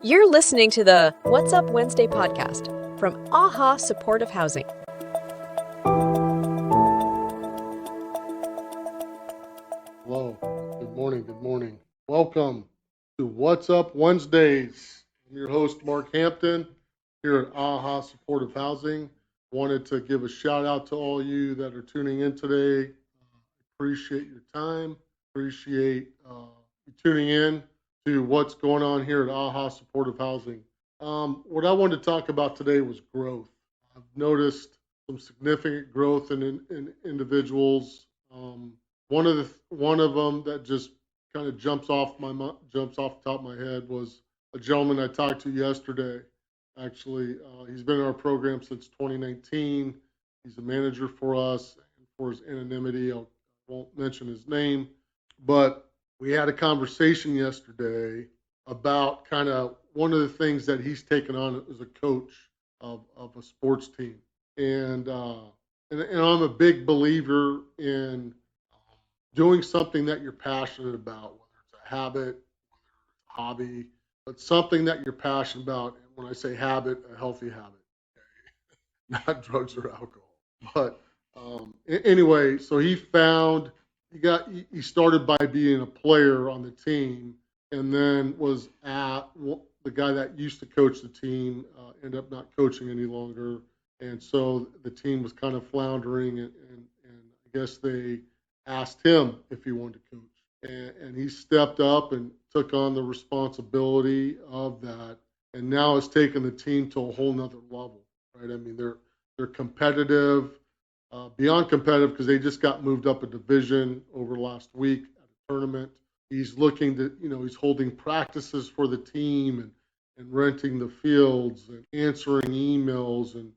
You're listening to the What's Up Wednesday podcast from AAHAA Supportive Housing. Hello, good morning, good morning. Welcome to What's Up Wednesdays. I'm your host, Mark Hampton, here at AAHAA Supportive Housing. Wanted to give a shout out to all you that are tuning in today. Appreciate your time, appreciate you tuning in to what's going on here at AAHAA Supportive Housing. What I wanted to talk about today was growth. I've noticed some significant growth in individuals. One of them that just kind of jumps off the top of my head was a gentleman I talked to yesterday. Actually, he's been in our program since 2019. He's a manager for us. For his anonymity, I won't mention his name, but we had a conversation yesterday about kind of one of the things that he's taken on as a coach of a sports team, and I'm a big believer in doing something that you're passionate about, whether it's a habit, whether it's a hobby, but something that you're passionate about. And when I say habit, a healthy habit, okay? Not drugs or alcohol. But anyway, so he started by being a player on the team, and then was the guy that used to coach the team ended up not coaching any longer, and so the team was kind of floundering, and I guess they asked him if he wanted to coach, and he stepped up and took on the responsibility of that, and now has taken the team to a whole nother level, right? I mean, they're competitive, beyond competitive, because they just got moved up a division over last week at a tournament. He's looking to, he's holding practices for the team and renting the fields and answering emails and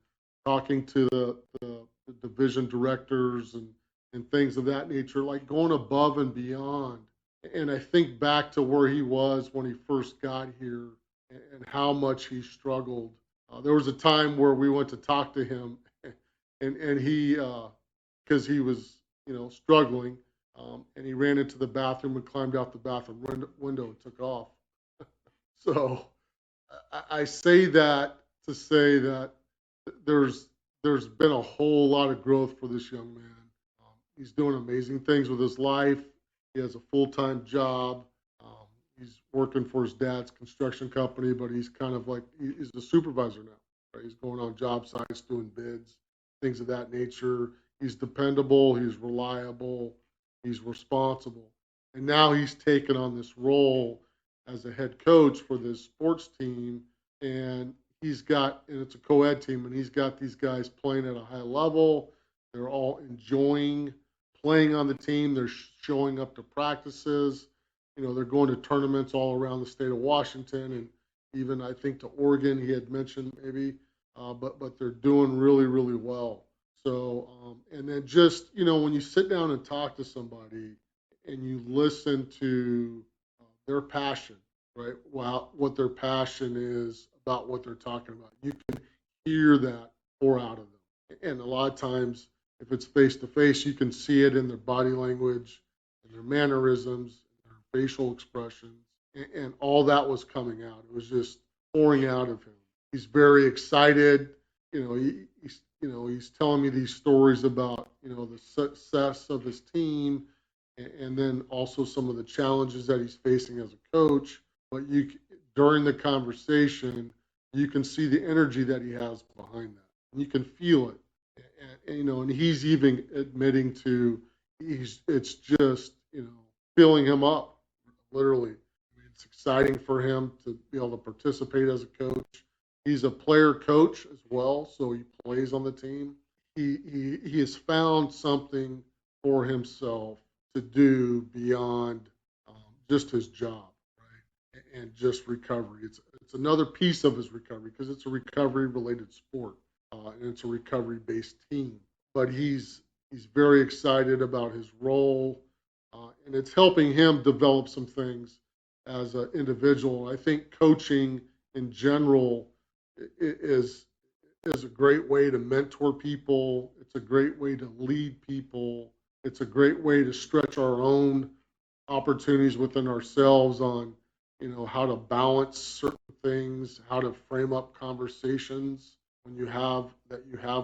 talking to the division directors and things of that nature, like going above and beyond. And I think back to where he was when he first got here and how much he struggled. There was a time where we went to talk to him, and he, because he was, struggling, and he ran into the bathroom and climbed out the bathroom window and took off. So I say that to say that there's been a whole lot of growth for this young man. He's doing amazing things with his life. He has a full-time job. He's working for his dad's construction company, but he's kind of like, he's a supervisor now, right? He's going on job sites, doing bids, things of that nature. He's dependable, he's reliable, he's responsible. And now he's taken on this role as a head coach for this sports team, and it's a co-ed team, and he's got these guys playing at a high level. They're all enjoying playing on the team. They're showing up to practices. They're going to tournaments all around the state of Washington, and even I think to Oregon, he had mentioned maybe, but they're doing really, really well. So, and then just, when you sit down and talk to somebody and you listen to their passion, right? Well, what their passion is about what they're talking about, you can hear that pour out of them. And a lot of times, if it's face to face, you can see it in their body language, in their mannerisms, their facial expressions, and all that was coming out. It was just pouring out of him. He's very excited. He's telling me these stories about, the success of his team, and then also some of the challenges that he's facing as a coach. But during the conversation, you can see the energy that he has behind that, and you can feel it. And he's even admitting to it's just, filling him up, literally. I mean, it's exciting for him to be able to participate as a coach. He's a player coach as well, so he plays on the team. He has found something for himself to do beyond just his job, right? And just recovery. It's another piece of his recovery, because it's a recovery-related sport, and it's a recovery-based team. But he's very excited about his role, and it's helping him develop some things as an individual. I think coaching in general is a great way to mentor people. It's a great way to lead people. It's a great way to stretch our own opportunities within ourselves on, how to balance certain things, how to frame up conversations when you have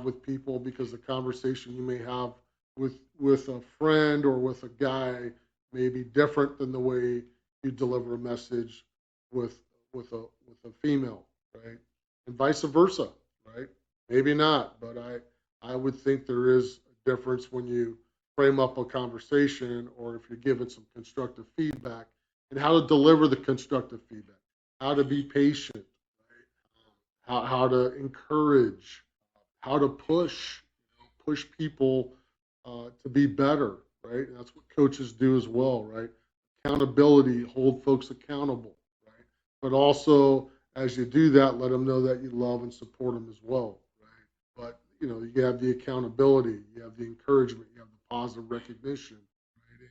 with people, because the conversation you may have with a friend or with a guy may be different than the way you deliver a message with with a female, right? And vice versa, right? Maybe not, but I would think there is a difference when you frame up a conversation, or if you're giving some constructive feedback, and how to deliver the constructive feedback, how to be patient, how to encourage, how to push people to be better, right? And that's what coaches do as well, right? Accountability, hold folks accountable, right? But also, as you do that, let them know that you love and support them as well, right? But you have the accountability, you have the encouragement, you have the positive recognition, right?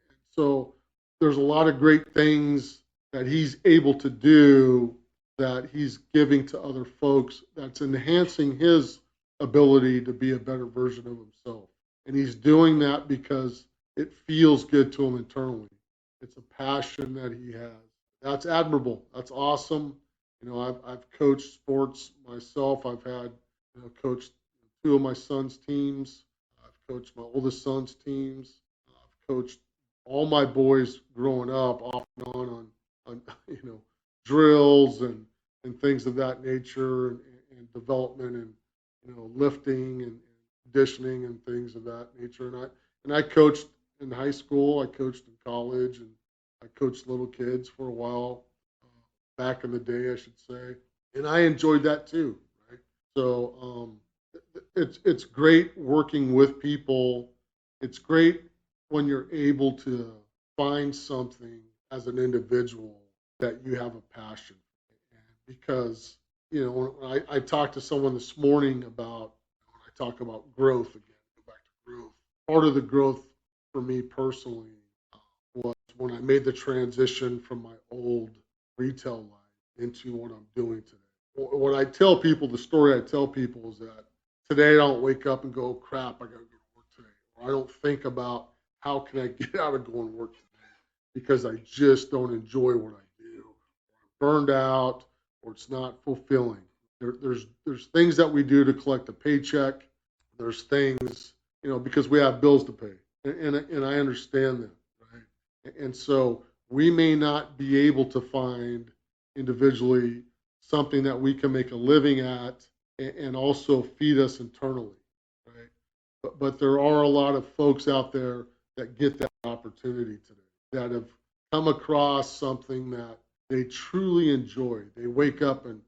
And so there's a lot of great things that he's able to do, that he's giving to other folks, that's enhancing his ability to be a better version of himself. And he's doing that because it feels good to him internally. It's a passion that he has. That's admirable. That's awesome. I've coached sports myself. I've had, coached two of my son's teams. I've coached my oldest son's teams. I've coached all my boys growing up, off and on drills and things of that nature, and development, and lifting and conditioning and things of that nature. And I coached in high school. I coached in college, and I coached little kids for a while, back in the day, I should say, and I enjoyed that too. Right. So it's great working with people. It's great when you're able to find something as an individual that you have a passion for. Because when I talked to someone this morning about, when I talk about growth again, go back to growth. Part of the growth for me personally was when I made the transition from my old retail life into what I'm doing today. When I tell people, the story I tell people is that today I don't wake up and go, crap, I got to go to work today. Or I don't think about how can I get out of going to work today, because I just don't enjoy what I do. I'm burned out, or it's not fulfilling. There's things that we do to collect a paycheck. There's things, because we have bills to pay, and I understand that, right? And so we may not be able to find individually something that we can make a living at, and also feed us internally, right? But there are a lot of folks out there that get that opportunity today, that have come across something that they truly enjoy. They wake up and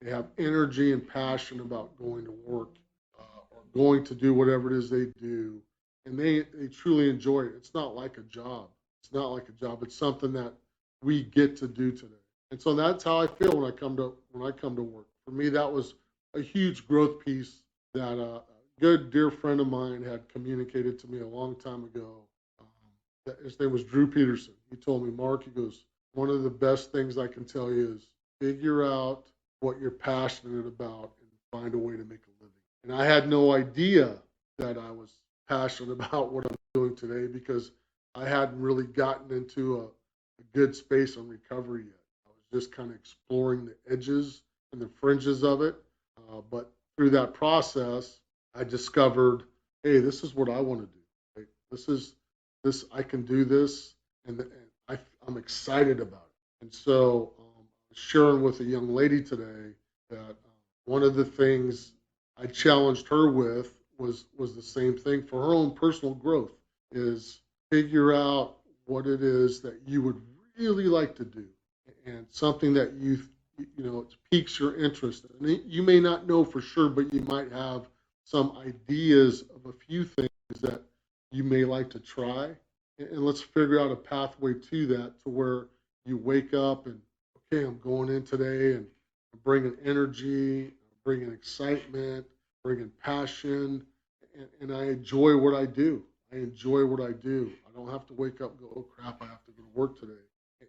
they have energy and passion about going to work, or going to do whatever it is they do, and they truly enjoy it. It's not like a job. It's not like a job. It's something that we get to do today. And so that's how I feel when I come to work. For me, that was a huge growth piece that a good dear friend of mine had communicated to me a long time ago. His name was Drew Peterson. He told me, Mark, he goes, one of the best things I can tell you is figure out what you're passionate about and find a way to make a living. And I had no idea that I was passionate about what I'm doing today, because I hadn't really gotten into a good space on recovery yet. I was just kind of exploring the edges and the fringes of it. But through that process, I discovered, hey, this is what I want to do. Right? I can do this, and I'm excited about it. And so, I was sharing with a young lady today that one of the things I challenged her with was the same thing for her own personal growth, is figure out what it is that you would really like to do, and something that it piques your interest. And you may not know for sure, but you might have some ideas of a few things that you may like to try. And let's figure out a pathway to that, to where you wake up and, okay, I'm going in today, and I'm bringing energy, bringing excitement, bringing passion, and I enjoy what I do. I enjoy what I do. I don't have to wake up and go, oh crap, I have to go to work today.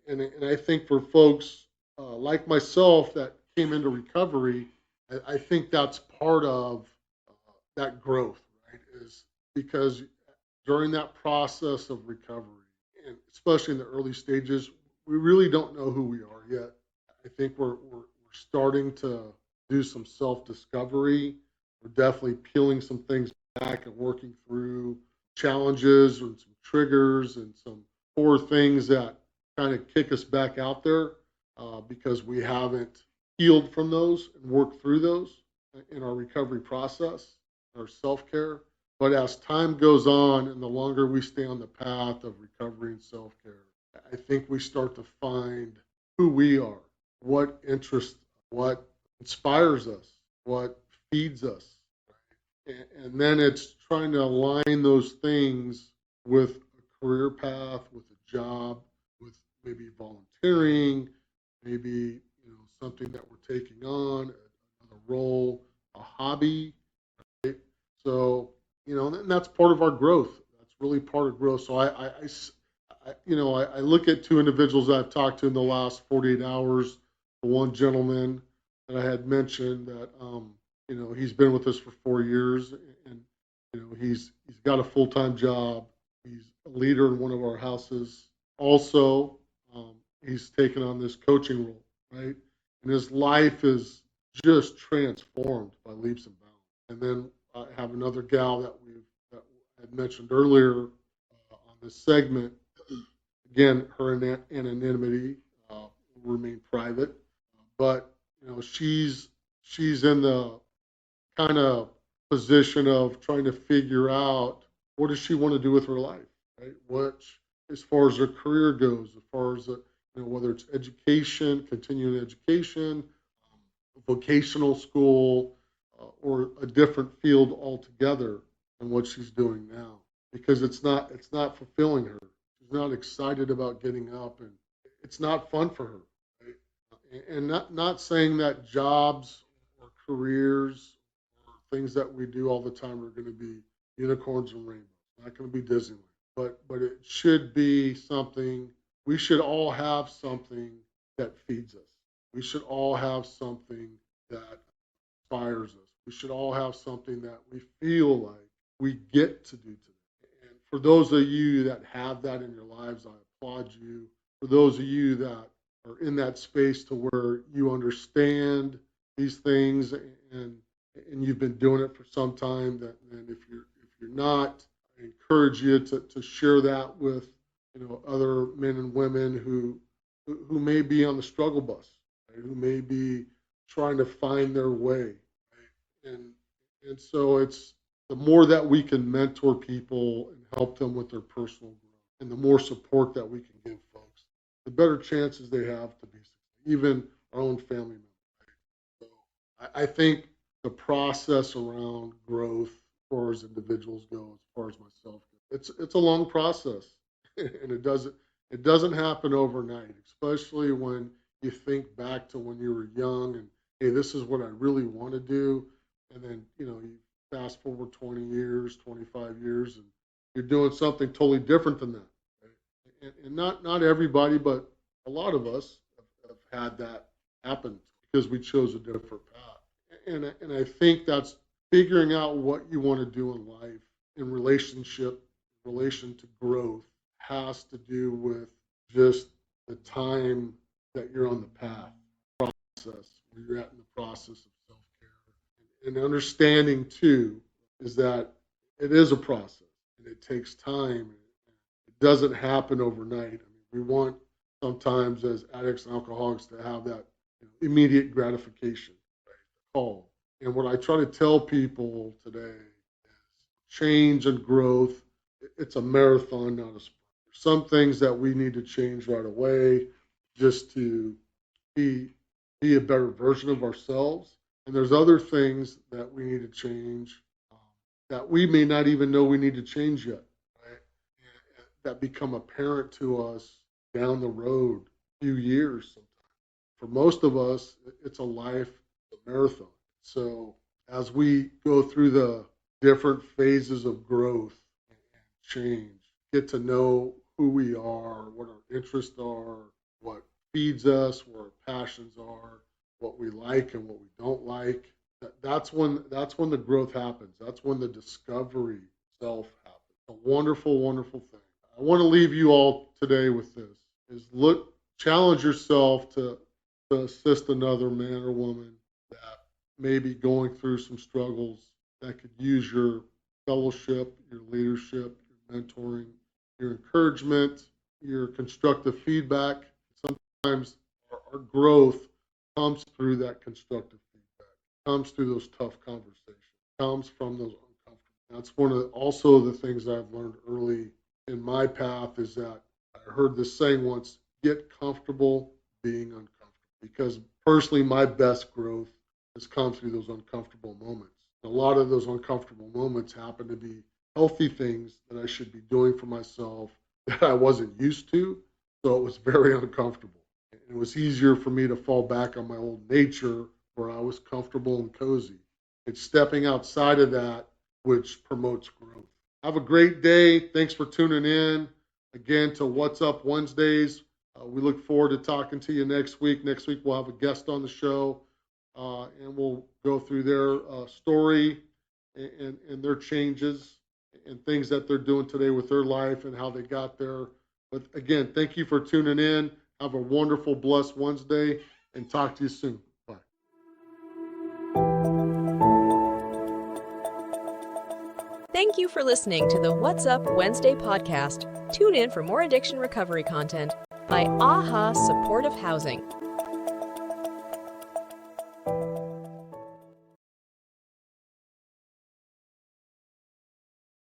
And I think for folks like myself that came into recovery, I think that's part of that growth, right? Is because during that process of recovery, and especially in the early stages, we really don't know who we are yet. I think we're starting to do some self-discovery. We're definitely peeling some things back and working through challenges and some triggers and some core things that kind of kick us back out there because we haven't healed from those and worked through those in our recovery process, our self-care. But as time goes on and the longer we stay on the path of recovery and self-care, I think we start to find who we are, what interests, what inspires us, what feeds us. And then it's trying to align those things with a career path, with a job, with maybe volunteering, maybe something that we're taking on, another role, a hobby. So and that's part of our growth. That's really part of growth. So I look at two individuals I've talked to in the last 48 hours. The one gentleman that I had mentioned that he's been with us for 4 years, and he's got a full-time job. He's a leader in one of our houses. Also, he's taken on this coaching role, right? And his life is just transformed by leaps and bounds. And then I have another gal that I had mentioned earlier on this segment. Again, her anonymity will remain private, but she's in the kind of position of trying to figure out what does she want to do with her life, right? Which, as far as her career goes, as far as whether it's education, continuing education, vocational school, or a different field altogether than what she's doing now, because it's not fulfilling her. She's not excited about getting up, and it's not fun for her. Right? And not saying that jobs or careers or things that we do all the time are going to be unicorns and rainbows. Not going to be Disneyland, but it should be something. We should all have something that feeds us. We should all have something that inspires us. We should all have something that we feel like we get to do today. And for those of you that have that in your lives, I applaud you. For those of you that are in that space to where you understand these things and you've been doing it for some time, that and if you're not, I encourage you to share that with other men and women who may be on the struggle bus, right? Who may be trying to find their way. Right? And so it's the more that we can mentor people and help them with their personal growth, and the more support that we can give folks, the better chances they have to be successful, even our own family members. Right? So I think the process around growth, as far as individuals go, as far as myself goes, it's a long process, and it doesn't happen overnight, especially when you think back to when you were young and hey, this is what I really want to do, and then you fast forward 20 years, 25 years, and you're doing something totally different than that. Right? And not everybody, but a lot of us have had that happen because we chose a different path. And I think that's figuring out what you want to do in life in relation to growth has to do with just the time that you're on the path process, where you're at in the process of self-care. And understanding too is that it is a process and it takes time. It doesn't happen overnight. I mean, we want sometimes as addicts and alcoholics to have that immediate gratification, right? The call. And what I try to tell people today is change and growth. It's a marathon, not a sprint. There's some things that we need to change right away just to be be a better version of ourselves. And there's other things that we need to change that we may not even know we need to change yet, right? That become apparent to us down the road, a few years sometimes. For most of us, it's a life, a marathon. So as we go through the different phases of growth and change, get to know who we are, what our interests are, what feeds us, what our passions are, what we like and what we don't like. That's when the growth happens. That's when the discovery self happens. A wonderful, wonderful thing. I want to leave you all today with this: is challenge yourself to to assist another man or woman that may be going through some struggles that could use your fellowship, your leadership, your mentoring, your encouragement, your constructive feedback. Sometimes our growth comes through that constructive feedback, comes through those tough conversations, comes from those uncomfortable. That's one of also the things I've learned early in my path is that I heard this saying once, get comfortable being uncomfortable. Because personally, my best growth has come through those uncomfortable moments. A lot of those uncomfortable moments happen to be healthy things that I should be doing for myself that I wasn't used to. So it was very uncomfortable. It was easier for me to fall back on my old nature where I was comfortable and cozy. It's stepping outside of that which promotes growth. Have a great day. Thanks for tuning in again to What's Up Wednesdays. We look forward to talking to you next week. Next week, we'll have a guest on the show, and we'll go through their story and their changes and things that they're doing today with their life and how they got there. But again, thank you for tuning in. Have a wonderful, blessed Wednesday, and talk to you soon. Bye. Thank you for listening to the What's Up Wednesday podcast. Tune in for more addiction recovery content by AAHAA Supportive Housing.